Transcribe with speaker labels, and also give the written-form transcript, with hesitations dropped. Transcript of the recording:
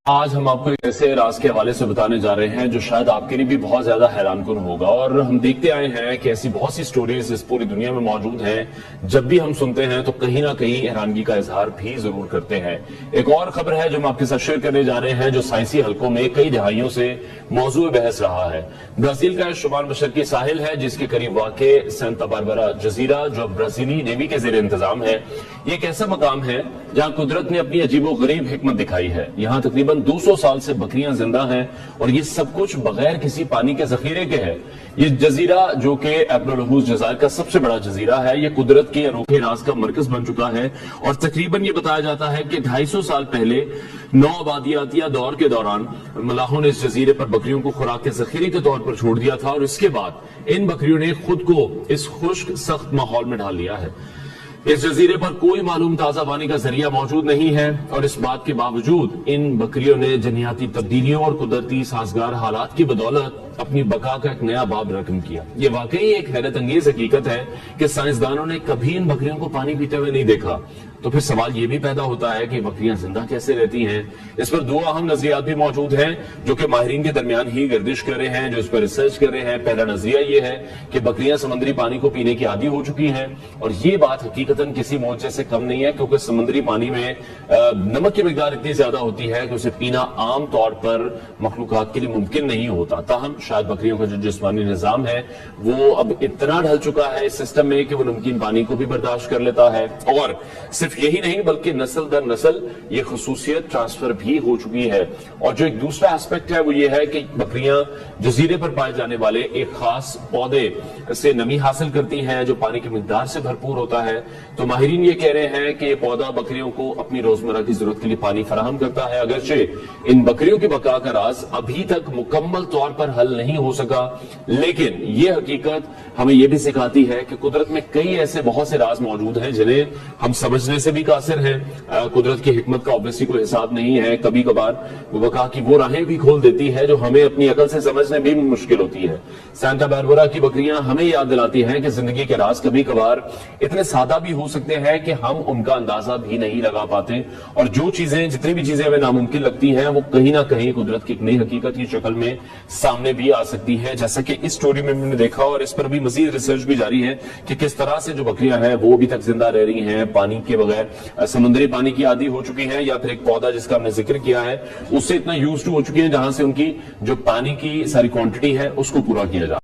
Speaker 1: آج ہم آپ کو ایک ایسے راز کے حوالے سے بتانے جا رہے ہیں جو شاید آپ کے لیے بھی بہت زیادہ حیران کن ہوگا، اور ہم دیکھتے آئے ہیں کہ ایسی بہت سی سٹوریز اس پوری دنیا میں موجود ہیں، جب بھی ہم سنتے ہیں تو کہیں نہ کہیں حیرانگی کا اظہار بھی ضرور کرتے ہیں۔ ایک اور خبر ہے جو ہم آپ کے ساتھ شیئر کرنے جا رہے ہیں، جو سائنسی حلقوں میں کئی دہائیوں سے موضوع بحث رہا ہے۔ برازیل کا شمال مشرقی ساحل ہے جس کے قریب واقع سانتا باربرا جزیرہ، جو برازیلی نیوی کے زیر انتظام ہے۔ یہ ایک ایسا مقام ہے جہاں قدرت نے اپنی عجیب و غریب حکمت دکھائی ہے۔ یہاں تقریباً 200 سال سے بکریاں زندہ ہیں، اور یہ سب کچھ بغیر کسی پانی کے ذخیرے کے ہے۔ یہ جزیرہ جو کہ ایبرولوہوس جزائر کا سب سے بڑا جزیرہ ہے، یہ قدرت کے انوکھے راز کا مرکز بن چکا ہے، اور تقریباً یہ بتایا جاتا ہے کہ 250 سال پہلے نو آبادیاتیہ دور کے دوران ملاحوں نے اس جزیرے پر بکریوں کو خوراک کے ذخیرے کے طور پر چھوڑ دیا تھا، اور اس کے بعد ان بکریوں نے خود کو اس خشک سخت ماحول میں ڈال لیا ہے۔ اس جزیرے پر کوئی معلوم تازہ پانی کا ذریعہ موجود نہیں ہے، اور اس بات کے باوجود ان بکریوں نے جنیاتی تبدیلیوں اور قدرتی سازگار حالات کی بدولت اپنی بقا کا ایک نیا باب رقم کیا۔ یہ واقعی ایک حیرت انگیز حقیقت ہے کہ سائنسدانوں نے کبھی ان بکریوں کو پانی پیتے ہوئے نہیں دیکھا۔ تو پھر سوال یہ بھی پیدا ہوتا ہے کہ بکریاں زندہ کیسے رہتی ہیں؟ اس پر دو اہم نظریات بھی موجود ہیں جو کہ ماہرین کے درمیان ہی گردش کر رہے ہیں، جو اس پر ریسرچ کر رہے ہیں۔ پہلا نظریہ یہ ہے کہ بکریاں سمندری پانی کو پینے کی عادی ہو چکی ہیں، اور یہ بات حقیقتاً کسی معجزے سے کم نہیں ہے، کیونکہ سمندری پانی میں نمک کی مقدار اتنی زیادہ ہوتی ہے کہ اسے پینا عام طور پر مخلوقات کے لیے ممکن نہیں ہوتا۔ تاہم شاید بکریوں کا جو جسمانی نظام ہے وہ اب اتنا ڈھل چکا ہے اس سسٹم میں کہ وہ نمکین پانی کو بھی برداشت کر لیتا ہے، اور صرف یہی نہیں بلکہ نسل در نسل یہ خصوصیت ٹرانسفر بھی ہو چکی ہے۔ اور جو ایک دوسرا ایسپیکٹ ہے وہ یہ ہے کہ بکریاں جزیرے پر پائے جانے والے ایک خاص پودے سے نمی حاصل کرتی ہیں جو پانی کی مقدار سے بھرپور ہوتا ہے۔ تو ماہرین یہ کہہ رہے ہیں کہ یہ پودا بکریوں کو اپنی روزمرہ کی ضرورت کے لیے پانی فراہم کرتا ہے، اگرچہ ان بکریوں کی بقا کا راز ابھی تک مکمل طور پر حل نہیں ہو سکا، لیکن یہ حقیقت ہمیں یہ بھی سکھاتی ہے کہ قدرت میں کئی ایسے بہت سے راز موجود ہیں جنہیں ہم سمجھنے سے بھی قاصر ہیں۔ قدرت کی حکمت کا obviously کوئی حساب نہیں ہے، کبھی کبھار بقا کی وہ راہیں بھی کھول دیتی ہے جو ہمیں اپنی عقل سے سمجھنے بھی مشکل ہوتی ہے۔ سانتا باربرا کی بکریاں ہمیں یاد دلاتی ہیں کہ زندگی کے راز کبھی کبھار اتنے سادہ بھی ہو سکتے ہیں کہ ہم ان کا اندازہ بھی نہیں لگا پاتے، اور جو چیزیں جتنی بھی چیزیں ہمیں ناممکن لگتی ہیں وہ کہیں نہ کہیں قدرت کی ایک نئی حقیقت کی شکل میں سامنے بھی آ سکتی ہے، جیسا کہ اس سٹوری میں ہم نے دیکھا۔ اور اس پر بھی مزید ریسرچ بھی جاری ہے کہ کس طرح سے جو بکریاں ہیں وہ ابھی تک زندہ رہ رہی ہیں، پانی کے بغیر سمندری پانی کی عادی ہو چکی ہیں، یا پھر ایک پودا جس کا ہم نے ذکر کیا ہے اس سے اتنا یوزڈ ہو چکی ہیں جہاں سے ان کی جو پانی کی ساری کوانٹٹی ہے اس کو پورا کیا جائے۔